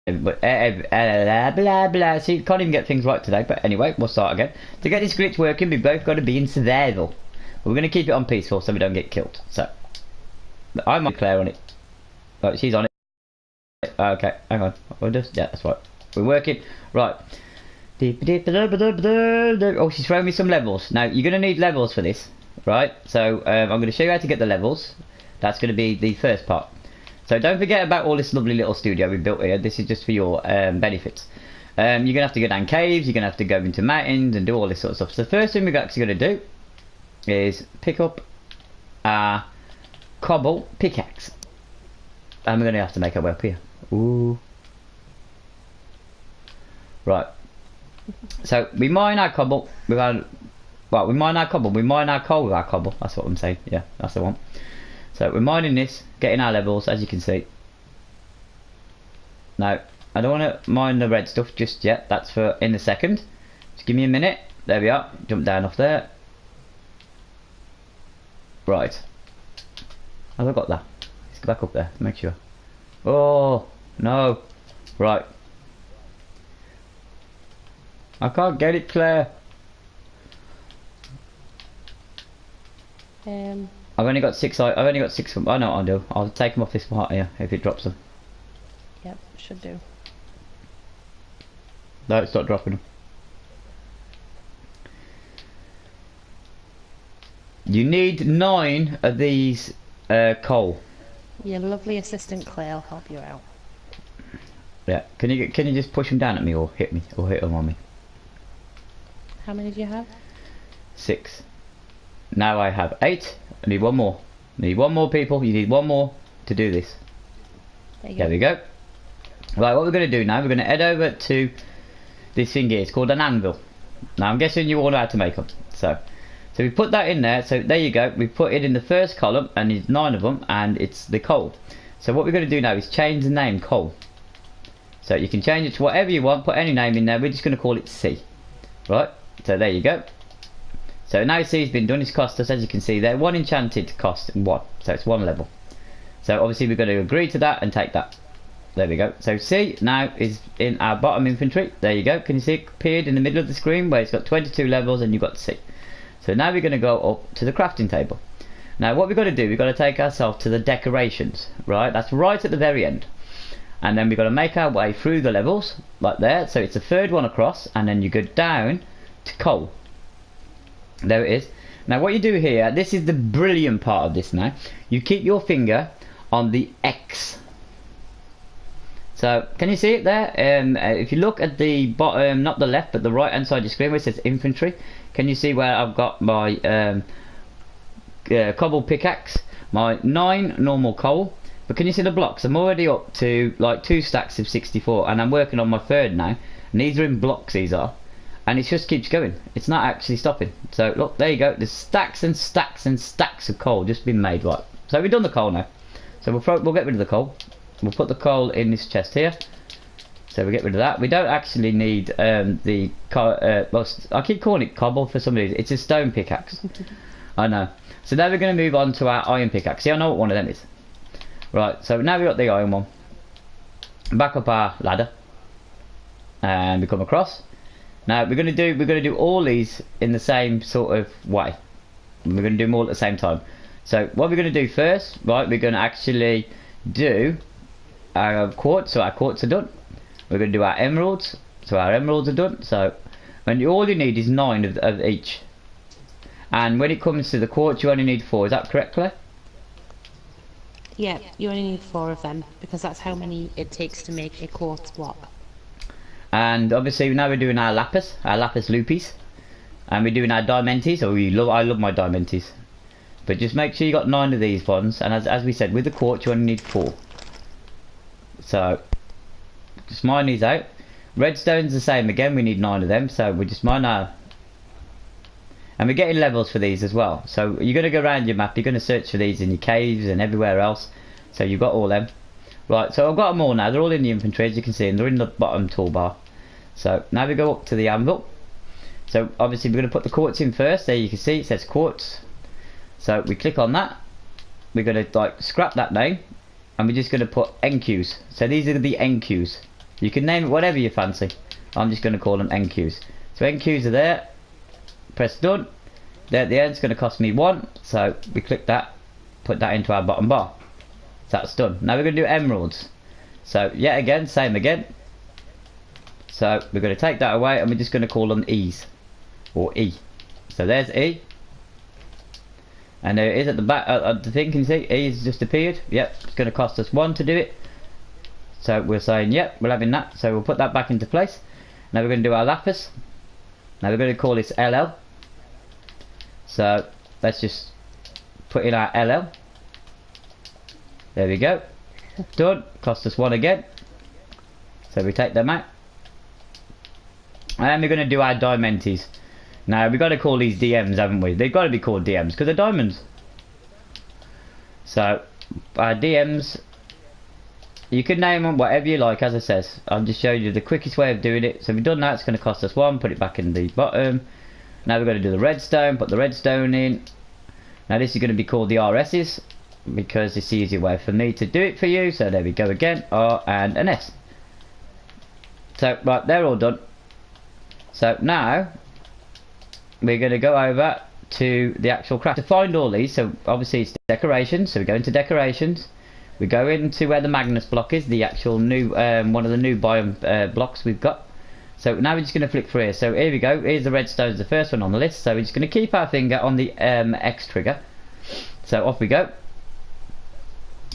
but blah blah blah. See, can't even get things right today. But anyway, we'll start again. To get this glitch working, we've both got to be in survival. We're going to keep it on peaceful so we don't get killed. So I'm on Claire on it. Oh, she's on it. Okay, hang on. We'll just, yeah, that's right. We're working right. Oh, she's throwing me some levels. Now you're going to need levels for this, right? So I'm going to show you how to get the levels. That's going to be the first part. So don't forget about all this lovely little studio we built here. This is just for your benefits. You're going to have to go down caves. You're going to have to go into mountains and do all this sort of stuff. So the first thing we're actually going to do is pick up our cobble pickaxe. And we're going to have to make our way up here. Ooh. Right. So we mine our cobble with our... Well, we mine our cobble. We mine our coal with our cobble. That's what I'm saying. Yeah, that's the one. So we're mining this, getting our levels, as you can see. Now, I don't want to mine the red stuff just yet. That's for in a second. Just give me a minute. There we are. Jump down off there. Right. Have I got that? Let's go back up there, make sure. Oh, no. Right. I can't get it, Claire. I've only got six. I've only got six. I know what I'll do. I'll take them off this part here if it drops them. Yep, should do. No, it's not dropping them. You need 9 of these coal. Your lovely assistant Claire will help you out. Yeah. Can you just push them down at me or hit them on me? How many do you have? 6. Now I have 8. I need one more. I need one more, people. You need one more to do this. There we go. Right, what we're going to do now, we're going to head over to this thing here. It's called an anvil. Now I'm guessing you all know how to make them. So we put that in there. So there you go. We put it in the first column, and it's 9 of them, and it's the coal. So what we're going to do now is change the name coal. So you can change it to whatever you want. Put any name in there. We're just going to call it C. Right. So there you go. So now C has been done. It's cost us, as you can see there, 1 enchanted cost 1. So it's 1 level. So obviously we're going to agree to that and take that. There we go. So C now is in our bottom inventory. There you go. Can you see it appeared in the middle of the screen where it's got 22 levels and you've got C. So now we're going to go up to the crafting table. Now what we've got to do, we've got to take ourselves to the decorations. Right? That's right at the very end. And then we've got to make our way through the levels like there. So it's the 3rd one across, and then you go down to coal. There it is. Now what you do here, this is the brilliant part of this now. You keep your finger on the X. So can you see it there? If you look at the bottom, not the left but the right hand side of the screen where it says infantry, can you see where I've got my cobble pickaxe, my 9 normal coal? But can you see the blocks? I'm already up to like 2 stacks of 64, and I'm working on my 3rd now, and these are in blocks, these are. And it just keeps going. It's not actually stopping. So look, there you go. There's stacks and stacks and stacks of coal just been made. Right. So we've done the coal now. So we'll get rid of the coal. We'll put the coal in this chest here. So we get rid of that. We don't actually need well, I keep calling it cobble for some reason. It's a stone pickaxe. I know. So now we're going to move on to our iron pickaxe. See, I know what one of them is. Right. So now we've got the iron one. Back up our ladder, and we come across. Now we're going to do all these in the same sort of way. We're going to do them all at the same time. So what we're going to do first, right? We're going to actually do our quartz. So our quartz are done. We're going to do our emeralds. So our emeralds are done. So all you need is 9 of each. And when it comes to the quartz, you only need 4. Is that correct, Claire? Yeah, you only need 4 of them because that's how many it takes to make a quartz block. And obviously now we're doing our lapis lupis, and we're doing our diamantes. I love my diamantes. But just make sure you got 9 of these ones, and as we said, with the quartz you only need 4. So just mine these out. Redstone's the same again, we need 9 of them, so we just mine our, and we're getting levels for these as well. So you're going to go around your map, you're going to search for these in your caves and everywhere else. So you've got all them. Right, so I've got them all now. They're all in the inventory, as you can see, and they're in the bottom toolbar. So now we go up to the anvil. So obviously we're going to put the quartz in first. There you can see it says quartz. So we click on that. We're going to like scrap that name, and we're just going to put NQs. So these are the NQs. You can name it whatever you fancy. I'm just going to call them NQs. So NQs are there. Press done. There at the end, it's going to cost me 1. So we click that, put that into our bottom bar. So that's done. Now we're going to do emeralds. So yet again, same again. So we're going to take that away and we're just going to call them E's. Or E. So there's E. And there it is at the back of the thing. Can you see? E has just appeared. Yep, it's going to cost us 1 to do it. So we're saying, yep, we're having that. So we'll put that back into place. Now we're going to do our lapis. Now we're going to call this LL. So let's just put in our LL. There we go. Done. Cost us 1 again. So we take them out. And we're going to do our diamantes. Now we've got to call these DMs, haven't we? They've got to be called DMs because they're diamonds. So our DMs, you can name them whatever you like, as I says. I'll just show you the quickest way of doing it. So we've done that. It's going to cost us 1. Put it back in the bottom. Now we're going to do the redstone. Put the redstone in. Now this is going to be called the RS's because it's the easier way for me to do it for you. So there we go again. R and an S. So right, they're all done. So now we're going to go over to the actual craft to find all these. So obviously it's decorations. So we go into decorations. We go into where the Magnus block is, the actual new one of the new biome blocks we've got. So now we're just going to flick through here. So here we go. Here's the redstone's the first one on the list. So we're just going to keep our finger on the X trigger. So off we go.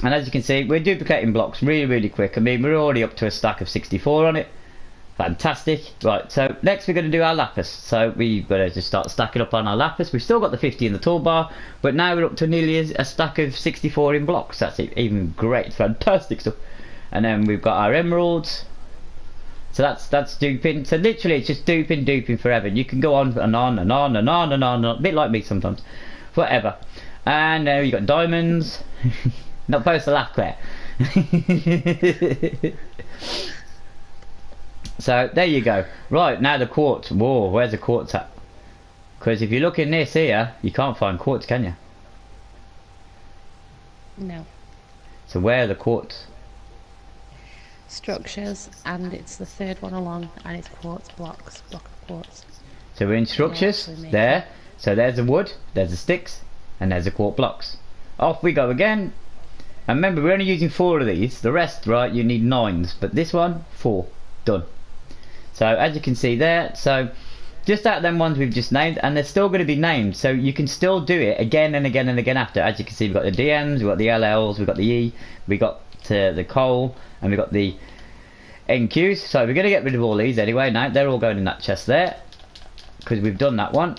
And as you can see, we're duplicating blocks really, really quick. I mean, we're already up to a stack of 64 on it. Fantastic. Right, so next we're going to do our lapis. So we've got to just start stacking up on our lapis. We've still got the 50 in the toolbar, but now we're up to nearly a stack of 64 in blocks. That's even great, fantastic stuff. And then we've got our emeralds. So that's duping. So literally it's just duping forever. You can go on and on and on and on and on, a bit like me sometimes. Forever. And now you've got diamonds. Not supposed to laugh, Claire. So there you go. Right, now the quartz. Whoa, where's the quartz at? Because if you look in this here, you can't find quartz, can you? No. So where are the quartz? Structures, and it's the third one along, and it's quartz blocks, block of quartz. So we're in structures, there. So there's the wood, there's the sticks, and there's the quartz blocks. Off we go again. And remember, we're only using 4 of these. The rest, right, you need 9s. But this one, 4. Done. So as you can see there, so just out of them ones we've just named, and they're still going to be named, so you can still do it again and again and again after. As you can see, we've got the DMs, we've got the LLs, we've got the E, we've got the coal, and we've got the NQs. So we're going to get rid of all these anyway now. They're all going in that chest there, because we've done that one.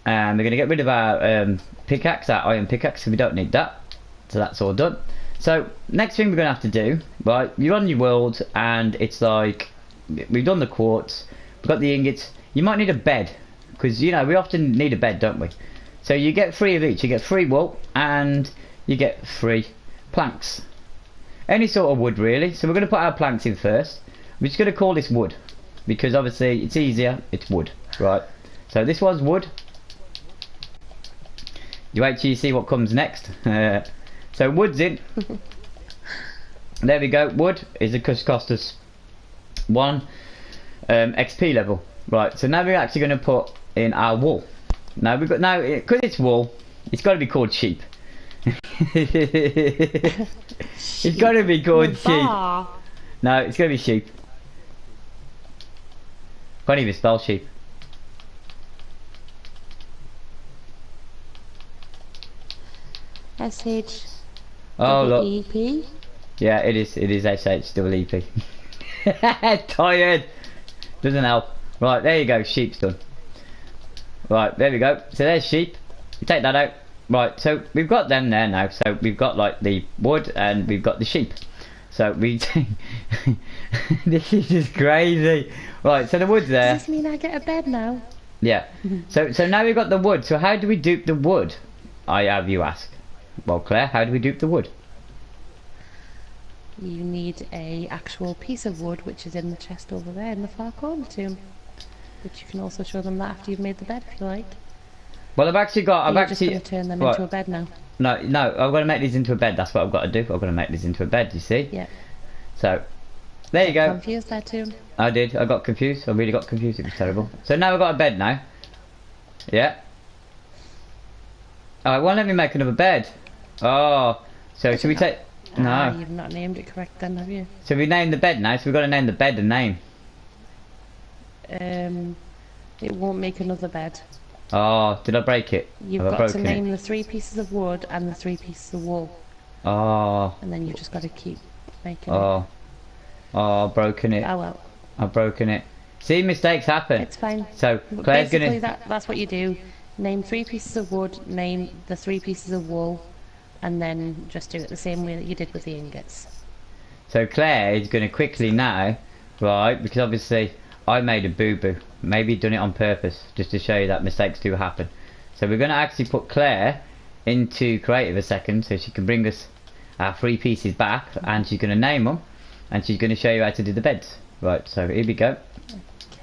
And we're going to get rid of our pickaxe, our iron pickaxe, so we don't need that. So that's all done. So next thing we're going to have to do, right, you're on your world, and it's like, we've done the quartz, we've got the ingots. You might need a bed, because you know we often need a bed, don't we? So you get 3 of each. You get 3 wool and you get 3 planks, any sort of wood really. So we're going to put our planks in first. We're just going to call this wood because obviously it's easier, it's wood, right? So this one's wood. You wait till you see what comes next. So wood's in. There we go. Wood is cost us 1 XP level. Right, so now we're actually going to put in our wool. Now we've got, now because it's wool, it's got to be called sheep. It's got to be called sheep. No, it's going to be sheep. Can't even spell sheep. SH. Oh look. EP. Yeah, it is. It is SH-double-EP. Tired. Doesn't help. Right, there you go. Sheep's done. Right, there we go. So there's sheep. You take that out. Right, so we've got them there now. So we've got like the wood and we've got the sheep. So we. This is just crazy. Right, so the wood's there. Does this mean I get a bed now? Yeah. So now we've got the wood. So how do we dupe the wood? I have you ask. Well, Claire, how do we dupe the wood? You need a actual piece of wood, which is in the chest over there in the far corner too. Which you can also show them that after you've made the bed, if you like. Well, I've actually got. You're just going to turn them into a bed now. No, I'm going to make these into a bed. That's what I've got to do. I'm going to make these into a bed. You see? Yeah. So There you go. Confused there too. I did. I got confused. I really got confused. It was terrible. So now we've got a bed now. Yeah. Oh, it won't let me make another bed. Oh. So should we take... No. You've not named it correct then, have you? So we named the bed now. So we've got to name the bed a name. It won't make another bed. Oh, did I break it? You've got to name the 3 pieces of wood and the 3 pieces of wool. Oh. And then you've just got to keep making it. Oh. Oh, I've broken it. Oh well. I've broken it. See, mistakes happen. It's fine. So But Claire's basically gonna... that's what you do. Name 3 pieces of wood, name the 3 pieces of wool, and then just do it the same way that you did with the ingots. So Claire is going to quickly now, right, because obviously I made a boo-boo. Maybe done it on purpose, just to show you that mistakes do happen. So we're going to actually put Claire into creative a second, so she can bring us our 3 pieces back, and she's going to name them, and she's going to show you how to do the beds. Right, so here we go.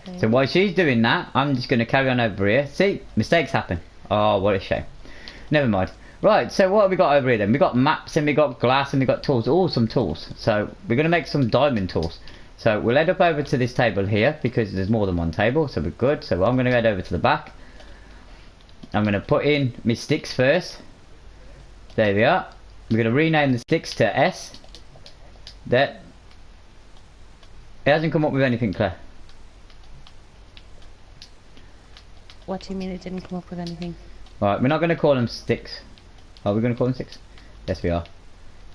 Okay. So while she's doing that, I'm just going to carry on over here. See, mistakes happen. Oh, what a shame. Never mind. Right, so what have we got over here then? We've got maps and we've got glass and we've got tools, all some tools. So we're going to make some diamond tools. So we'll head up over to this table here because there's more than one table, so we're good. So I'm going to head over to the back. I'm going to put in my sticks first. There we are. We're going to rename the sticks to S. There. It hasn't come up with anything, Claire. What do you mean it didn't come up with anything? Right, we're not going to call them sticks. Are we going to call them sticks? Yes, we are.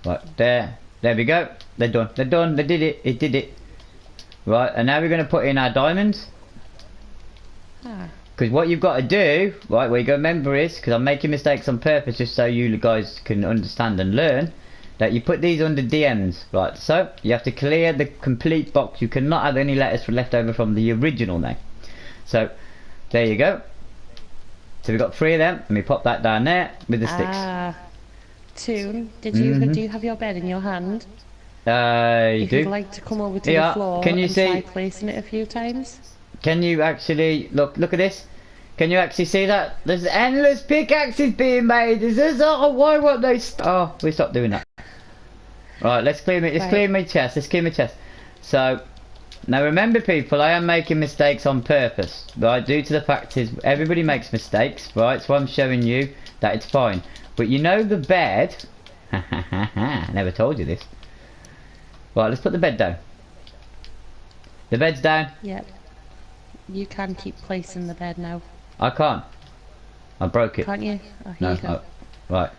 Right, there. There we go. They're done. They're done. They did it. It did it. Right, and now we're going to put in our diamonds. Because what you've got to do, right, where you go remember is, because I'm making mistakes on purpose just so you guys can understand and learn, that you put these under DMs, right? So, you have to clear the complete box. You cannot have any letters left over from the original name. So, there you go. So we've got 3 of them, and we pop that down there with the sticks. Toon, do you have your bed in your hand? If you'd like to come over to the floor can you and see, try placing it a few times. Can you actually look at this? Can you actually see that? There's endless pickaxes being made. Is this why won't they we stopped doing that. Right, let's clear me clear my chest. Let's clear my chest. So now remember people, I am making mistakes on purpose, right? Due to the fact is everybody makes mistakes, right? So I'm showing you that it's fine. But you know the bed I never told you this. Right, let's put the bed down. The bed's down. Yep. You can keep placing the bed now. I can't. I broke it. Can't you? Oh, no. You go. Right.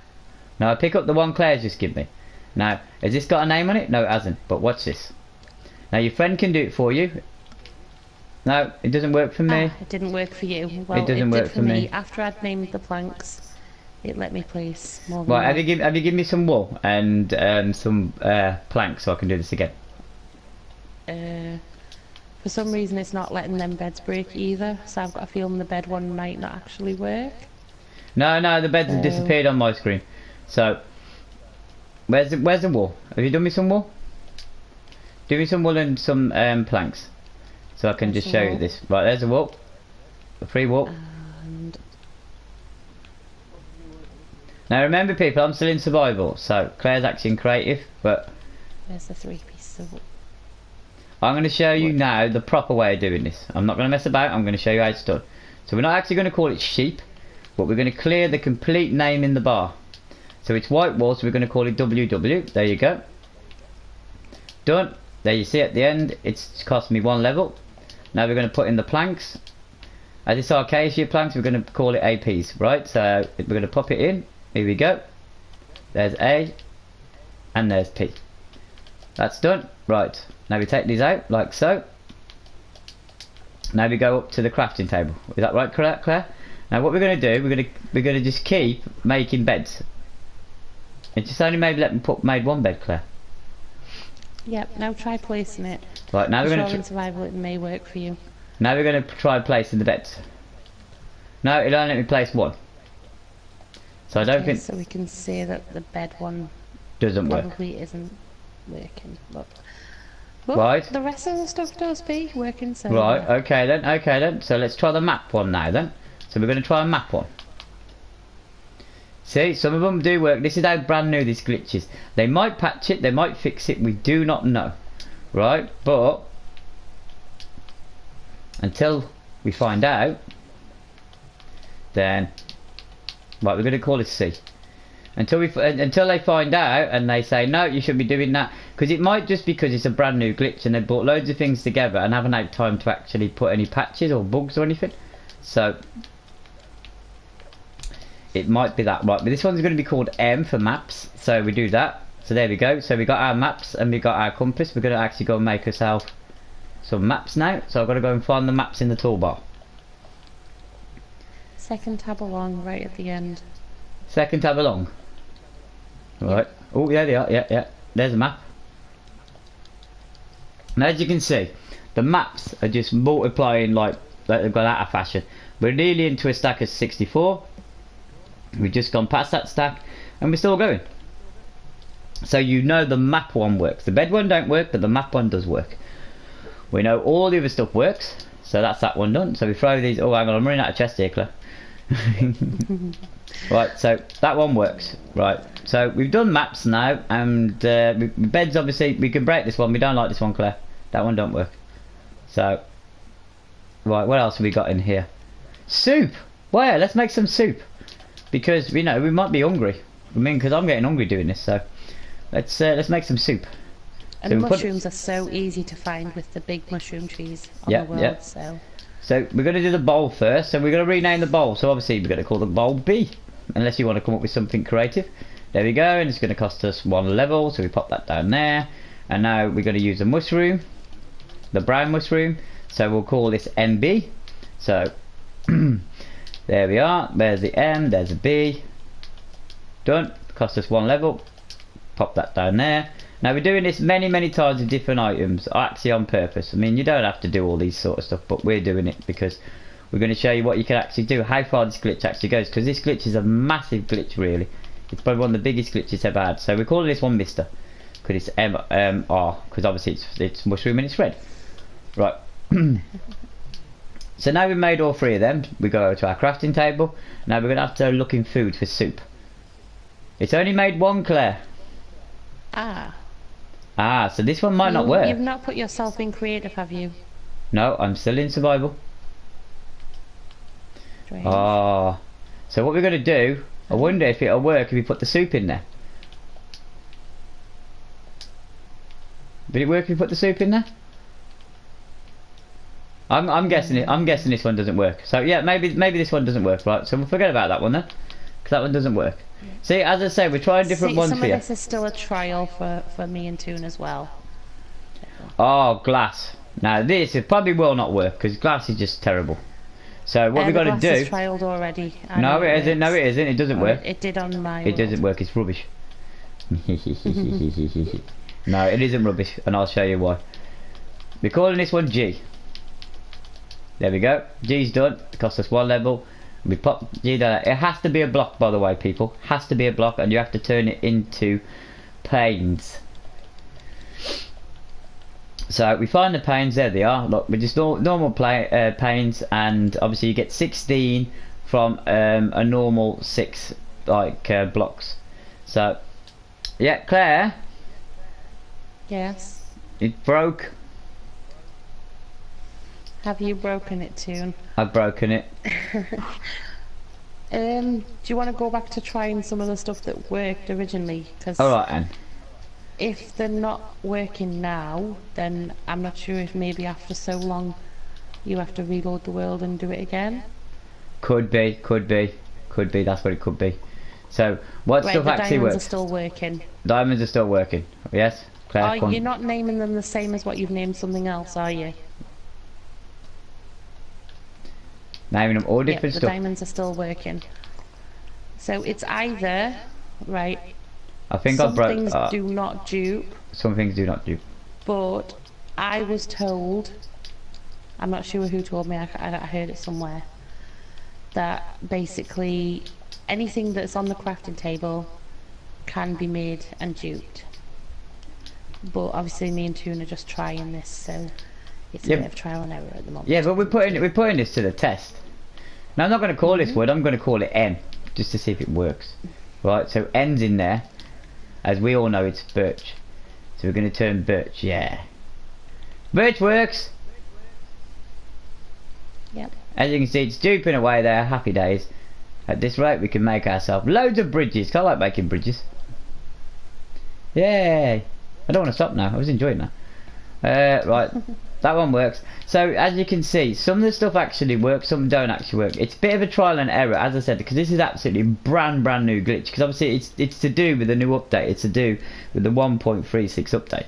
Now I pick up the one Claire's just give me. Now, has this got a name on it? No, it hasn't. But watch this. Now your friend can do it for you. No, it doesn't work for me. It didn't work for you. Well, it doesn't work for me. After I'd named the planks, it let me place more than right, have you given me some wool and some planks so I can do this again? For some reason it's not letting them beds break either, so I've got a feeling the bed one might not actually work. No, the beds have disappeared on my screen. So, where's the wool? Have you done me some wool? Do me some wool and some planks, so I can just show you this. Right, there's a wool, a free wool. And now remember, people, I'm still in survival, so Claire's actually in creative, but there's the 3 pieces of wool. I'm going to show you now the proper way of doing this. I'm not going to mess about. I'm going to show you how it's done. So we're not actually going to call it sheep, but we're going to clear the complete name in the bar. So it's white wall, so we're going to call it WW. There you go. Done. There you see at the end, it's cost me 1 level. Now we're going to put in the planks. As it's Arcacia planks, we're going to call it APs, right? So we're going to pop it in. Here we go. There's A, and there's P. That's done. Right. Now we take these out, like so. Now we go up to the crafting table. Is that right, Claire? Now what we're going to do, we're going to just keep making beds. It just only maybe let me made 1 bed, Claire. Yep. Now try placing it. Right. Now we're going to in survival it may work for you. Now we're going to try placing the beds. No, it'll only let me place 1. So I don't think. So we can say that the bed one doesn't work. Probably isn't working. But right. The rest of the stuff does be working. So right. Okay then. So let's try the map one now then. So we're going to try a map one. See, some of them do work. This is how brand new this glitch is. They might patch it. They might fix it. We do not know. right? But until we find out, then right, we're going to call it C. Until they find out and they say no, you shouldn't be doing that, because it might just because it's a brand new glitch and they brought loads of things together and haven't had time to actually put any patches or bugs or anything. So it might be that, right? But this one's going to be called M for maps, so we do that. So there we go. So we got our maps and we got our compass. We're going to actually go and make ourselves some maps now. So I've got to go and find the maps in the toolbar. Second tab along, right at the end. Second tab along. Right. Oh, yeah, they are. Yeah. There's a map. And as you can see, the maps are just multiplying like they've gone out of fashion. We're nearly into a stack of 64. We've just gone past that stack, and we're still going. So you know the map one works. The bed one don't work, but the map one does work. We know all the other stuff works, so that's that one done. So we throw these. Oh, hang on, I'm running out of chest here, Claire. Right, so that one works. Right, so we've done maps now, and beds obviously we can break this one. We don't like this one, Claire. That one don't work. So right, what else have we got in here? Soup. Well, let's make some soup, because we know we might be hungry. I mean, because I'm getting hungry doing this. So let's make some soup. And so mushrooms are so easy to find with the big mushroom trees on the world. So we're going to do the bowl first. So we're going to rename the bowl. So obviously we're going to call the bowl B, unless you want to come up with something creative. There we go, and it's going to cost us 1 level. So we pop that down there. And now we're going to use a mushroom, the brown mushroom. So we'll call this MB. So there we are. There's the M. There's the B. Done. Cost us 1 level. Pop that down there. Now we're doing this many times with different items, actually on purpose. I mean, you don't have to do all these sort of stuff, but we're doing it because we're going to show you what you can actually do, how far this glitch actually goes, because this glitch is a massive glitch really. It's probably one of the biggest glitches ever had. So we're calling this one Mister, because it's MR, because obviously it's mushroom and it's red. Right. So now we've made all 3 of them, we go over to our crafting table. Now we're going to have to go looking food for soup. It's only made 1, Claire. So this one might not work. You've not put yourself in creative, have you? No, I'm still in survival. Strange. So what we're going to do, I wonder if it'll work if we put the soup in there. Did it work if we put the soup in there? I'm guessing it. I'm guessing this one doesn't work. So yeah, maybe this one doesn't work, right? So we'll forget about that one then, because that one doesn't work. See, as I say, we're trying different ones here. Some of this is still a trial for me and Toon as well. Oh, glass. Now this it probably will not work, because glass is just terrible. So what we've got to do... Glass is trialed already. No, it isn't. No, it isn't. It doesn't work. It did on my It doesn't work. It's rubbish. No, it isn't rubbish, and I'll show you why. We're calling this one G. There we go. G's done. It cost us 1 level. We pop G there. It has to be a block, by the way, people. Has to be a block, and you have to turn it into panes. So we find the panes. There they are. Look, we're just normal panes, and obviously you get 16 from a normal 6 blocks. So yeah, Claire. Yes. It broke. Have you broken it, Toon? I've broken it. Do you want to go back to trying some of the stuff that worked originally? Cause alright then. If they're not working now, then I'm not sure if maybe after so long you have to reload the world and do it again. Could be. That's what it could be. So what stuff actually works? Diamonds are still working. Diamonds are still working. Yes, Claire. You're not naming them the same as what you've named something else, are you? Naming them all different the stuff. Diamonds are still working. So it's either, right, I think some things do not dupe. Some things do not dupe. But I was told, I'm not sure who told me, I heard it somewhere, that basically anything that's on the crafting table can be made and duped. But obviously me and Toon are just trying this, so it's a bit of trial and error at the moment. Yeah, but we're putting this to the test. Now I'm not going to call this wood, I'm going to call it N, just to see if it works. Right, so N's in there. As we all know, it's birch. So we're going to turn birch, yeah. But it works. Yep. As you can see, it's duping away there. Happy days. At this rate, we can make ourselves loads of bridges. 'Cause I like making bridges. Yay! I don't want to stop now. I was enjoying that. Right. That one works. So as you can see, some of the stuff actually works, some don't actually work. It's a bit of a trial and error, as I said, because this is absolutely brand new glitch. Because obviously it's to do with the new update. It's to do with the 1.36 update.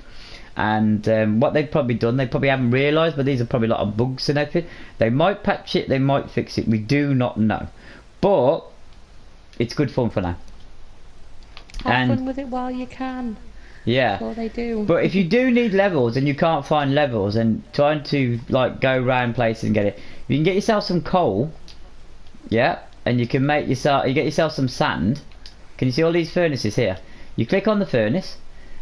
And what they've probably done, they probably haven't realised, but these are probably a lot of bugs and everything. They might patch it, they might fix it. We do not know, but it's good fun for now. Have fun with it while you can. Yeah. That's all they do. But if you do need levels and you can't find levels and trying to like go around places and get it, you can get yourself some coal. Yeah, and you can make yourself. You get yourself some sand. Can you see all these furnaces here? You click on the furnace,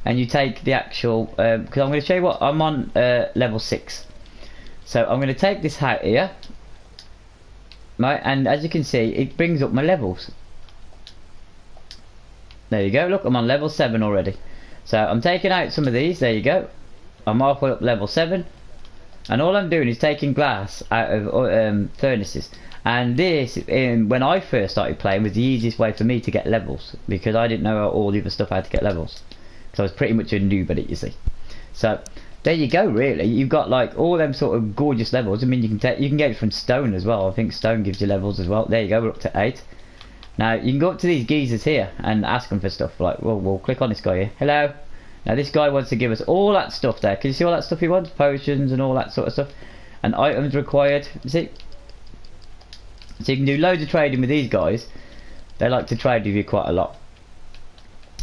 and you take the actual. Because I'm going to show you what I'm on level 6. So I'm going to take this out here. Right, and as you can see, it brings up my levels. There you go. Look, I'm on level 7 already. So I'm taking out some of these. There you go. I'm halfway up level 7, and all I'm doing is taking glass out of furnaces. And this, when I first started playing, was the easiest way for me to get levels, because I didn't know all the other stuff how to get levels. So I was pretty much a noob at it, you see. So there you go. Really, you've got like all them sort of gorgeous levels. I mean, you can get it from stone as well. I think stone gives you levels as well. There you go. We're up to 8. Now you can go up to these geezers here and ask them for stuff. Like, well, we'll click on this guy here. Hello. Now this guy wants to give us all that stuff there. Can you see all that stuff he wants? Potions and all that sort of stuff. And items required. See? So you can do loads of trading with these guys. They like to trade with you quite a lot.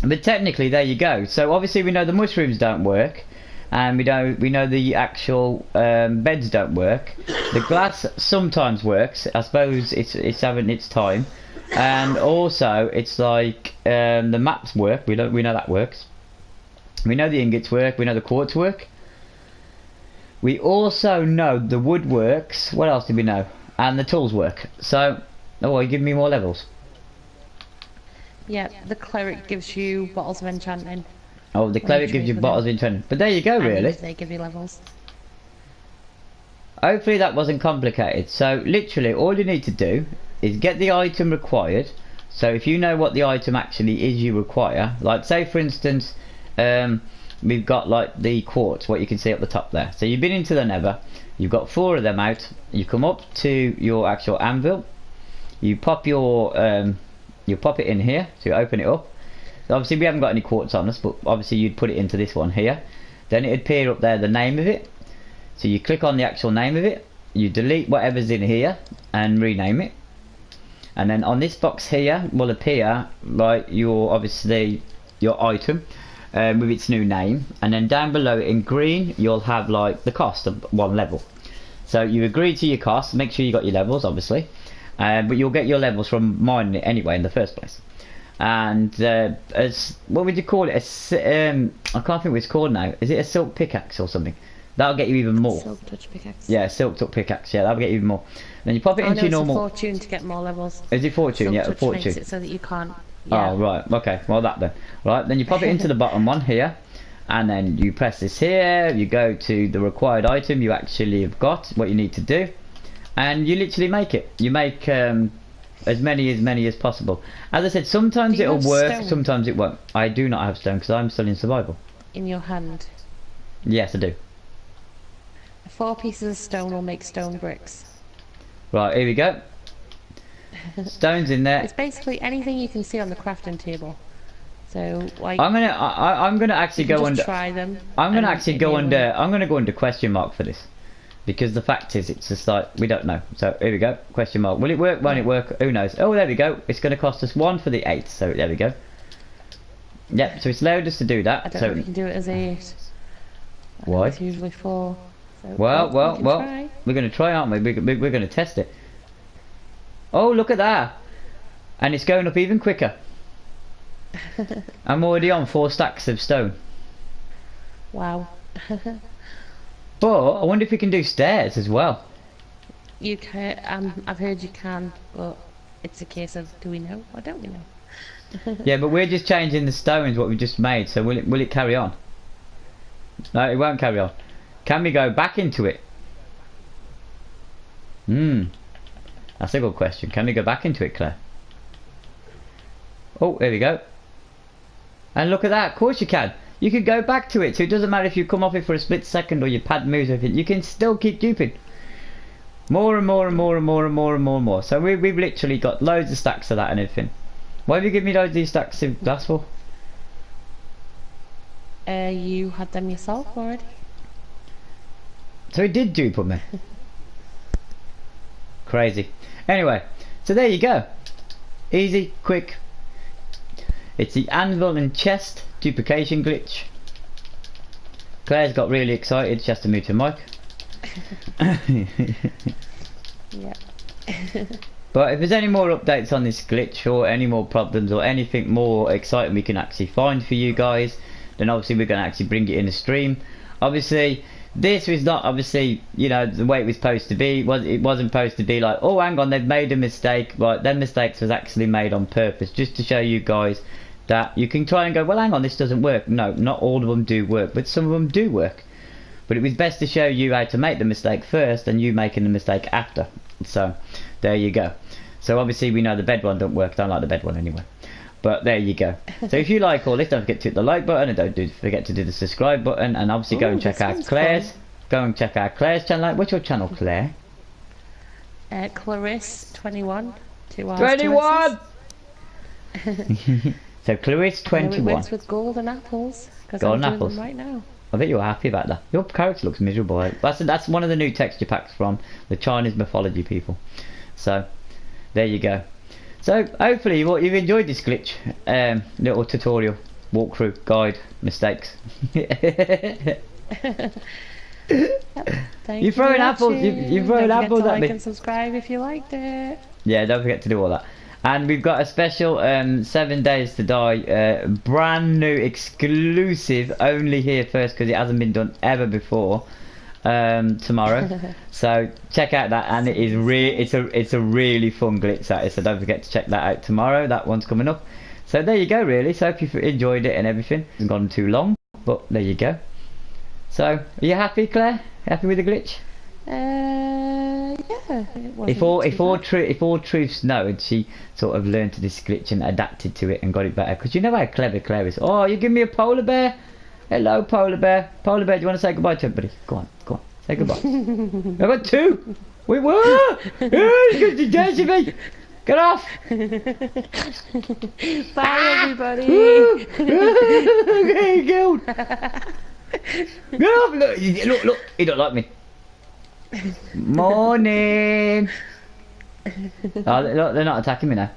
But technically, there you go. So obviously we know the mushrooms don't work, and we know the actual beds don't work. The glass sometimes works. I suppose it's having its time. And also it's like the maps work. We know that works. We know the ingots work. We know the quartz work. We also know the wood works. What else do we know? And the tools work. So, oh, you give me more levels. Yeah, the cleric gives you bottles of enchanting. Oh, the cleric gives you bottles of enchanting. But there you go, really. And they give you levels. Hopefully that wasn't complicated. So, literally, all you need to do is get the item required. So, if you know what the item actually is you require, like say for instance, we've got like the quartz, what you can see up the top there. So you've been into the nether, you've got 4 of them out. You come up to your actual anvil, you pop your you pop it in here to open it up. So obviously we haven't got any quartz on us, but obviously you'd put it into this one here. Then it'd appear up there the name of it. So you click on the actual name of it, you delete whatever's in here and rename it. And then on this box here will appear like your item with its new name, and then down below in green you'll have like the cost of 1 level. So you agree to your cost, make sure you got your levels obviously, but you'll get your levels from mining it anyway in the first place. And as what would you call it? I can't think what it's called now. Is it a silk pickaxe or something? That'll get you even more. Silk touch pickaxe. Yeah, silk touch pickaxe. Yeah, that'll get you even more. And then you pop it into your normal. It's a fortune to get more levels. Is it fortune? Silk Yeah, touch fortune. makes it so that you can't. Yeah. Oh right, okay. Well that then. Right, then you pop it into the bottom one here, and then you press this here. You go to the required item you actually have got, what you need to do, and you literally make it. You make as many as possible. As I said, sometimes it'll work, stone? sometimes it won't. I do not have stone because I'm still in survival. In your hand. Yes, I do. 4 pieces of stone will make stone bricks. Right, here we go. Stones in there. It's basically anything you can see on the crafting table. So like I'm gonna actually go under. Try them. I'm gonna actually go under. I'm gonna go under question mark for this, because the fact is it's just like we don't know. So here we go. Question mark. Will it work? Won't it work? Who knows? Oh, there we go. It's gonna cost us 1 for the 8. So there we go. Yep. So it's allowed us to do that. I don't so know if you can do it as 8. Why? It's usually 4. So well. try. We're gonna try, aren't we? We're gonna test it. Oh, look at that! And it's going up even quicker. I'm already on 4 stacks of stone. Wow. But I wonder if we can do stairs as well. You can. I've heard you can, but it's a case of do we know or don't we know? Yeah, but we're just changing the stones what we just made. So will it carry on? No, it won't carry on. Can we go back into it? That's a good question. Can we go back into it, Claire? Oh, there we go. And look at that. Of course you can. You can go back to it. So it doesn't matter if you come off it for a split second or your pad moves or anything. You can still keep duping. More and more and more and more and more and more and more. So we've literally got loads of stacks of that and everything. Why have you given me loads of these stacks of glass for? You had them yourself already. So it did dupe on me. Crazy. Anyway, so there you go. Easy, quick. It's the anvil and chest duplication glitch. Claire's got really excited. She has to move to mic. Yeah. But if there's any more updates on this glitch or any more problems or anything more exciting we can actually find for you guys, then obviously we're going to actually bring it in the stream. Obviously this was not obviously, you know, the way it was supposed to be. It wasn't supposed to be like, oh hang on, they've made a mistake. Right, them mistakes was actually made on purpose, just to show you guys that you can try and go, well hang on, this doesn't work. No, not all of them do work, but some of them do work. But it was best to show you how to make the mistake first and you making the mistake after. So there you go. So obviously we know the bed one don't work. Don't like the bed one anyway. But there you go. So if you like all this, don't forget to hit the like button and don't forget to do the subscribe button, and obviously go and check out Claire's. Fun. Go and check out Claire's channel. What's your channel, Claire? Clarisse21. 21. So Clarisse21. It works with golden apples. Golden I'm apples. doing them right now. I bet you're happy about that. Your character looks miserable. That's one of the new texture packs from the Chinese mythology people. So there you go. So hopefully you've enjoyed this glitch little tutorial, walkthrough, guide, mistakes. You're throwing apples. You're throwing apples at me. Like and subscribe if you liked it. Yeah, don't forget to do all that. And we've got a special 7 Days to Die, brand new, exclusive, only here first because it hasn't been done ever before. Tomorrow, so check out that, and it is it's a really fun glitch that is. So don't forget to check that out tomorrow. That one's coming up. So there you go. Really. So hope you enjoyed it and everything. It hasn't gone too long, but there you go. So are you happy, Claire? Happy with the glitch? Yeah. If all truths known, she sort of learned to this glitch and adapted to it and got it better. Because you know how clever Claire is. Oh, you give me a polar bear. Hello, polar bear. Polar bear, do you want to say goodbye to everybody? Go on, say goodbye. I've got two. We were. Good to dance with me. Get off. Bye, everybody. Okay, go. Get off. Look. He don't like me. Morning. Oh, look, they're not attacking me now.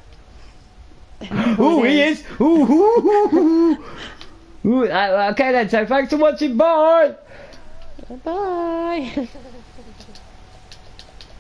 Oh, he is. Ooh. Okay then, so thanks for watching, bye! Bye!